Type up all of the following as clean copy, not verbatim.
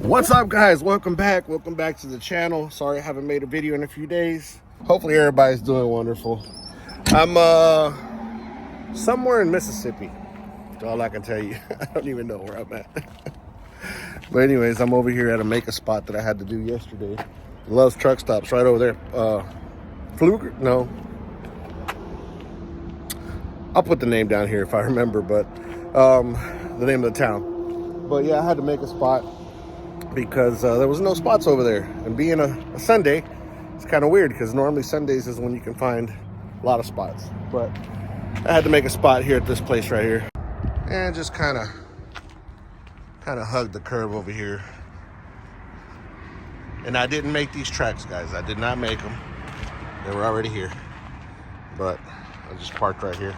What's up, guys? Welcome back to the channel. Sorry I haven't made a video in a few days. Hopefully everybody's doing wonderful. I'm somewhere in Mississippi. That's all I can tell you. I don't even know where I'm at. But anyways, I'm over here at a make a spot that I had to do yesterday. Love's Truck Stops right over there. Fluker? No, I'll put the name down here if I remember, but the name of the town. But yeah, I had to make a spot because there was no spots over there. And being a Sunday, it's kind of weird because normally Sundays is when you can find a lot of spots. But I had to make a spot here at this place right here. And just kind of hug the curb over here. And I didn't make these tracks, guys. I did not make them. They were already here. But I just parked right here.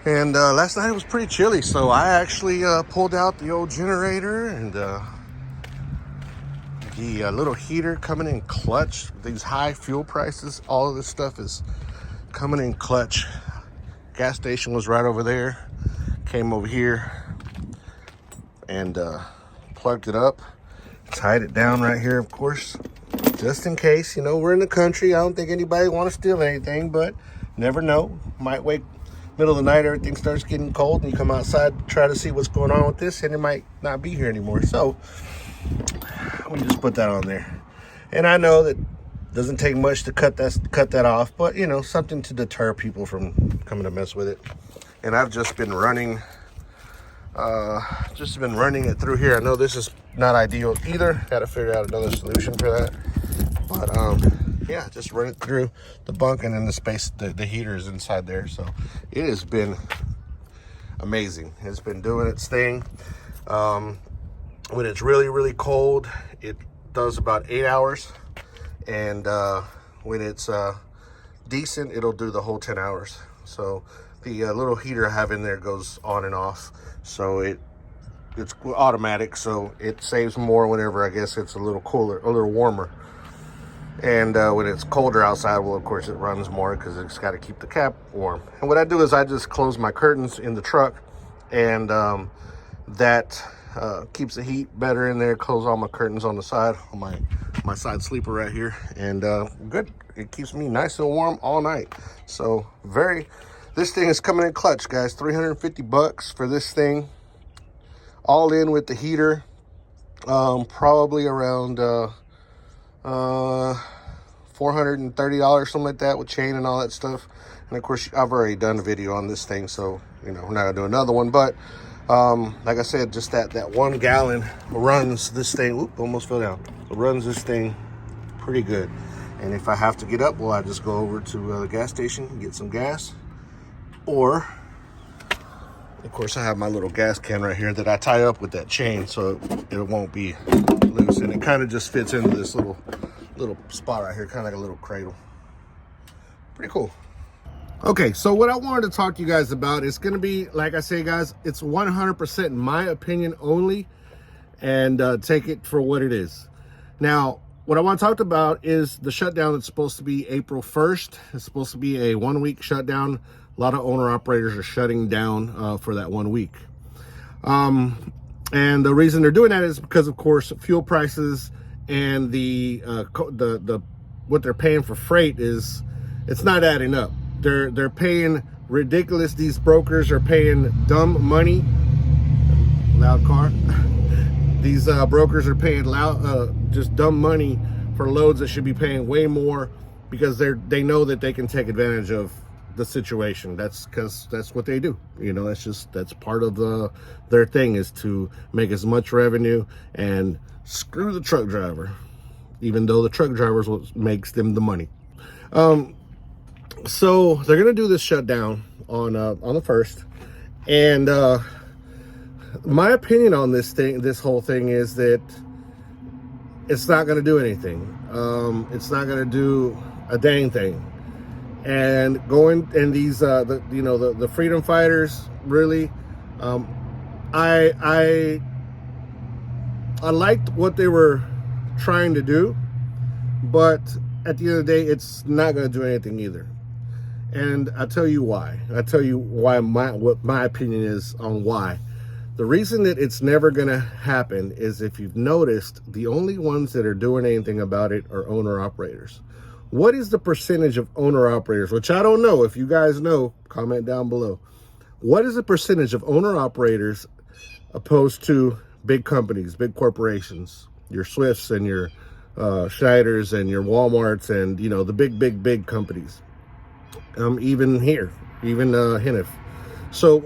And last night it was pretty chilly, so I actually pulled out the old generator and the little heater coming in clutch. These high fuel prices, all of this stuff is coming in clutch. Gas station was right over there. Came over here and plugged it up. Tied it down right here, of course, just in case. You know, we're in the country. I don't think anybody want to steal anything, but never know. Might wake middle of the night, everything starts getting cold, and you come outside to try to see what's going on with this, and it might not be here anymore. So we just put that on there. And I know that doesn't take much to cut that off, but you know, something to deter people from coming to mess with it. And I've just been running it through here. I know this is not ideal either. Got to figure out another solution for that. But yeah, just run it through the bunk, and then the space, the heater is inside there. So it has been amazing. It's been doing its thing. When it's really, really cold, it does about 8 hours. And when it's decent, it'll do the whole 10 hours. So the little heater I have in there goes on and off. So it's automatic, so it saves more whenever, I guess, it's a little cooler, a little warmer. And when it's colder outside, well, of course, it runs more because it's got to keep the cap warm. And what I do is I just close my curtains in the truck, and that keeps the heat better in there. Close all my curtains on the side, on my side sleeper right here, and good. It keeps me nice and warm all night. So this thing is coming in clutch, guys. $350 for this thing, all in with the heater. Probably around $430, something like that, with chain and all that stuff. And of course, I've already done a video on this thing, so you know, we're not gonna do another one. But like I said, just that 1 gallon runs this thing. Oop, almost fell down. It runs this thing pretty good. And if I have to get up, well, I just go over to the gas station and get some gas. Or, of course, I have my little gas can right here that I tie up with that chain so it won't be loose. And it kind of just fits into this little spot right here, kind of like a little cradle. Pretty cool. Okay, so what I wanted to talk to you guys about is going to be, like I say, guys, it's 100% in my opinion only, and take it for what it is. Now, what I want to talk about is the shutdown that's supposed to be April 1st. It's supposed to be a 1-week shutdown. A lot of owner-operators are shutting down for that 1 week. And the reason they're doing that is because, of course, fuel prices and the what they're paying for freight it's not adding up. They're paying ridiculous. These brokers are paying dumb money. Loud car. These brokers are paying just dumb money for loads that should be paying way more, because they know that they can take advantage of the situation. That's because that's what they do. You know, that's part of their thing, is to make as much revenue and screw the truck driver, even though the truck driver is what makes them the money. So they're gonna do this shutdown on the 1st, and my opinion on this whole thing is that it's not gonna do anything. It's not gonna do a dang thing. And these the freedom fighters, really, I liked what they were trying to do, but at the end of the day, it's not going to do anything either. And I'll tell you why. I'll tell you why what my opinion is on why. The reason that it's never going to happen is, if you've noticed, the only ones that are doing anything about it are owner-operators. What is the percentage of owner-operators? Which I don't know. If you guys know, comment down below. What is the percentage of owner-operators opposed to big companies, big corporations, your Swifts and your Schneiders and your Walmarts and, you know, the big companies? Even here, even Hennef. So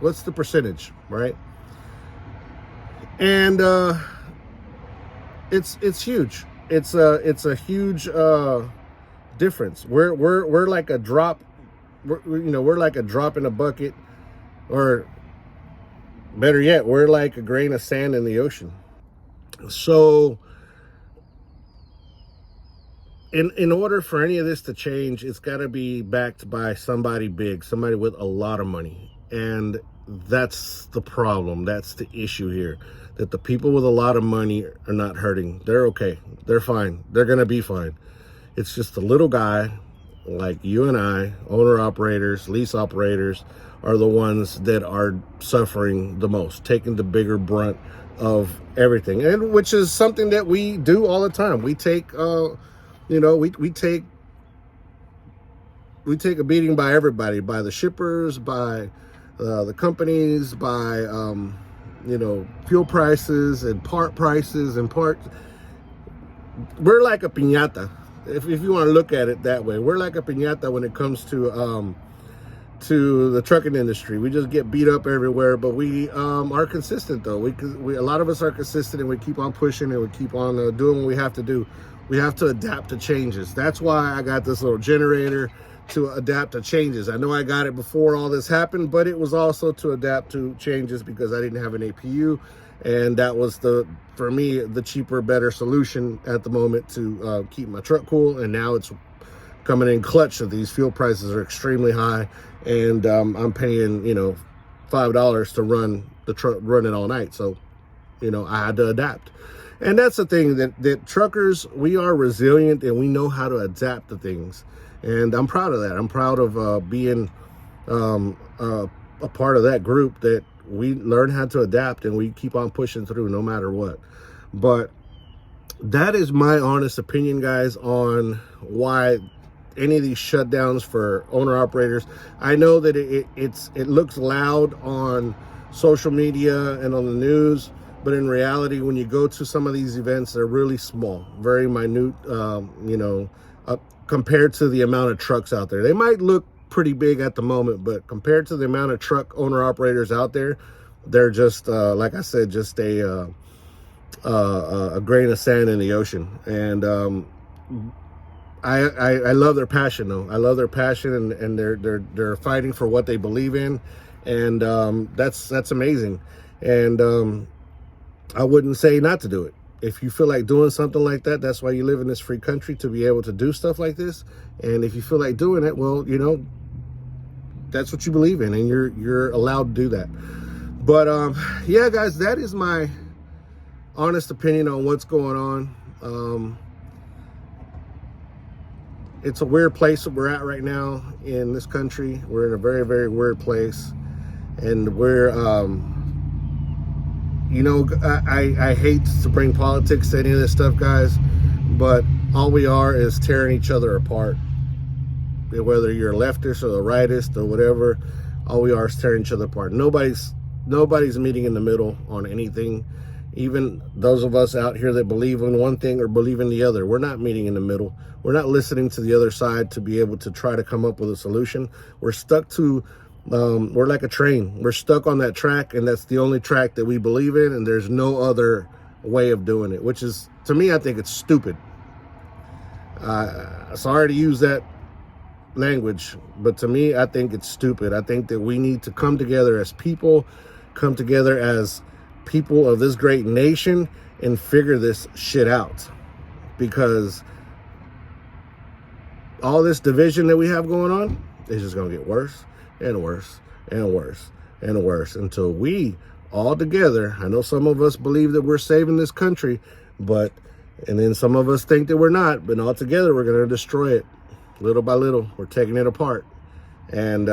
what's the percentage, right? And it's huge. It's a huge difference. We're like a drop. We're like a drop in a bucket, or better yet, we're like a grain of sand in the ocean. So in order for any of this to change, it's got to be backed by somebody big, somebody with a lot of money. And that's the problem. That's the issue here, that the people with a lot of money are not hurting. They're okay. They're fine. They're going to be fine. It's just the little guy like you and I, owner operators, lease operators, are the ones that are suffering the most, taking the bigger brunt of everything. And which is something that we do all the time. We take we take a beating by everybody, by the shippers, by the companies, by fuel prices and part prices and parts. We're like a piñata, if you want to look at it that way. We're like a piñata when it comes to the trucking industry. We just get beat up everywhere, but we are consistent though. We a lot of us are consistent, and we keep on pushing, and we keep on doing what we have to do. We have to adapt to changes. That's why I got this little generator, to adapt to changes. I know I got it before all this happened, but it was also to adapt to changes because I didn't have an APU, and that was for me the cheaper, better solution at the moment to keep my truck cool. And now it's coming in clutch that these fuel prices are extremely high, and I'm paying $5 to run the truck, run it all night. So I had to adapt. And that's the thing, that truckers, we are resilient, and we know how to adapt to things. And I'm proud of that. I'm proud of being a part of that group, that we learn how to adapt, and we keep on pushing through no matter what. But that is my honest opinion, guys, on why any of these shutdowns for owner operators. I know that it looks loud on social media and on the news, but in reality, when you go to some of these events, they're really small, very minute, compared to the amount of trucks out there. They might look pretty big at the moment, but compared to the amount of truck owner operators out there, they're just, like I said, just a grain of sand in the ocean. And I love their passion, though. I love their passion, and they're fighting for what they believe in, and that's amazing. And I wouldn't say not to do it. If you feel like doing something like that, that's why you live in this free country, to be able to do stuff like this. And if you feel like doing it, well, that's what you believe in, and you're allowed to do that. But yeah, guys, that is my honest opinion on what's going on. It's a weird place that we're at right now in this country. We're in a very, very weird place, and we're I hate to bring politics to any of this stuff, guys, but all we are is tearing each other apart. Whether you're a leftist or a rightist or whatever, all we are is tearing each other apart. Nobody's meeting in the middle on anything. Even those of us out here that believe in one thing or believe in the other, we're not meeting in the middle. We're not listening to the other side to be able to try to come up with a solution. We're stuck to we're like a train. We're stuck on that track, and that's the only track that we believe in, and there's no other way of doing it, which is, to me, I think it's stupid. Sorry to use that language, but to me, I think it's stupid. I think that we need to come together as people, come together as people of this great nation, and figure this shit out, because all this division that we have going on is just going to get worse and worse and worse and worse until we all together, I know some of us believe that we're saving this country, and then some of us think that we're not, but all together we're going to destroy it little by little. We're taking it apart, and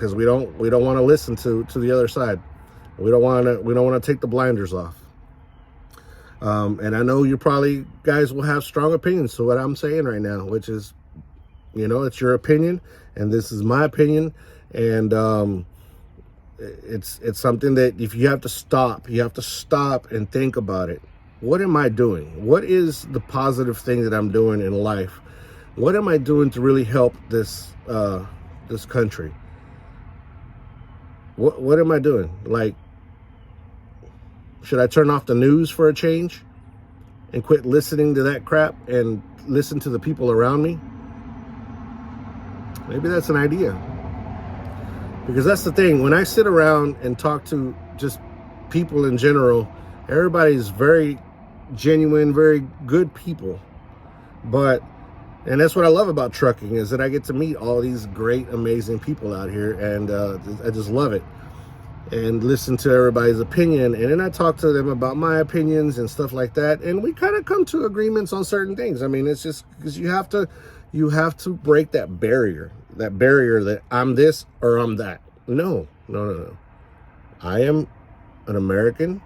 because we don't want to listen to the other side. We don't want to take the blinders off. And I know you probably guys will have strong opinions to what I'm saying right now, which is, it's your opinion, and this is my opinion, and it's something that if you have to stop and think about it. What am I doing? What is the positive thing that I'm doing in life? What am I doing to really help this country? What am I doing? Like, should I turn off the news for a change and quit listening to that crap and listen to the people around me? Maybe that's an idea. Because that's the thing. When I sit around and talk to just people in general, everybody's very genuine, very good people. And that's what I love about trucking, is that I get to meet all these great, amazing people out here, and I just love it. And listen to everybody's opinion, and then I talk to them about my opinions and stuff like that, and we kind of come to agreements on certain things. I mean, it's just because you have to break that barrier that I'm this or I'm that. No. I am an American.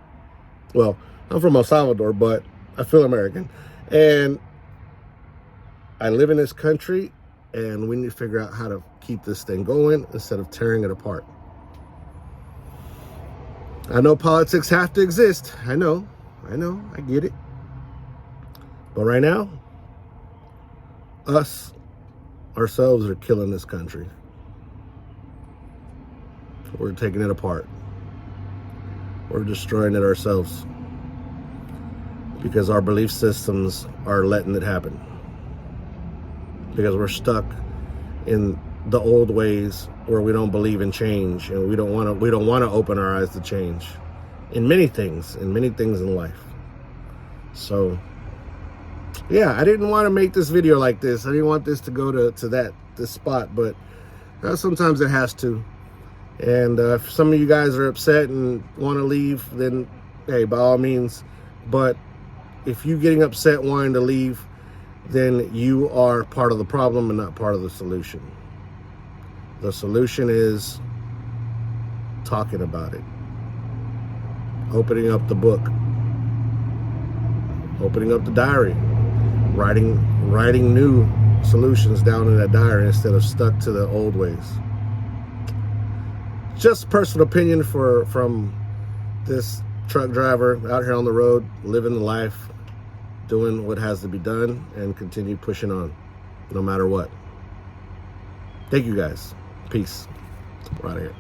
Well, I'm from El Salvador, but I feel American, and I live in this country, and we need to figure out how to keep this thing going instead of tearing it apart. I know politics have to exist. I know, I get it. But right now, ourselves are killing this country. We're taking it apart. We're destroying it ourselves because our belief systems are letting it happen. Because we're stuck in the old ways where we don't believe in change, and we don't want to open our eyes to change in many things in life. So yeah, I didn't want to make this video like this. I didn't want this to go to this spot, but sometimes it has to. And if some of you guys are upset and want to leave, then hey, by all means. But if you're getting upset wanting to leave, then you are part of the problem and not part of the solution. The solution is talking about it, opening up the book, opening up the diary, writing new solutions down in that diary instead of stuck to the old ways. Just personal opinion from this truck driver out here on the road, living the life, doing what has to be done, and continue pushing on no matter what. Thank you guys. Peace. We're out of here.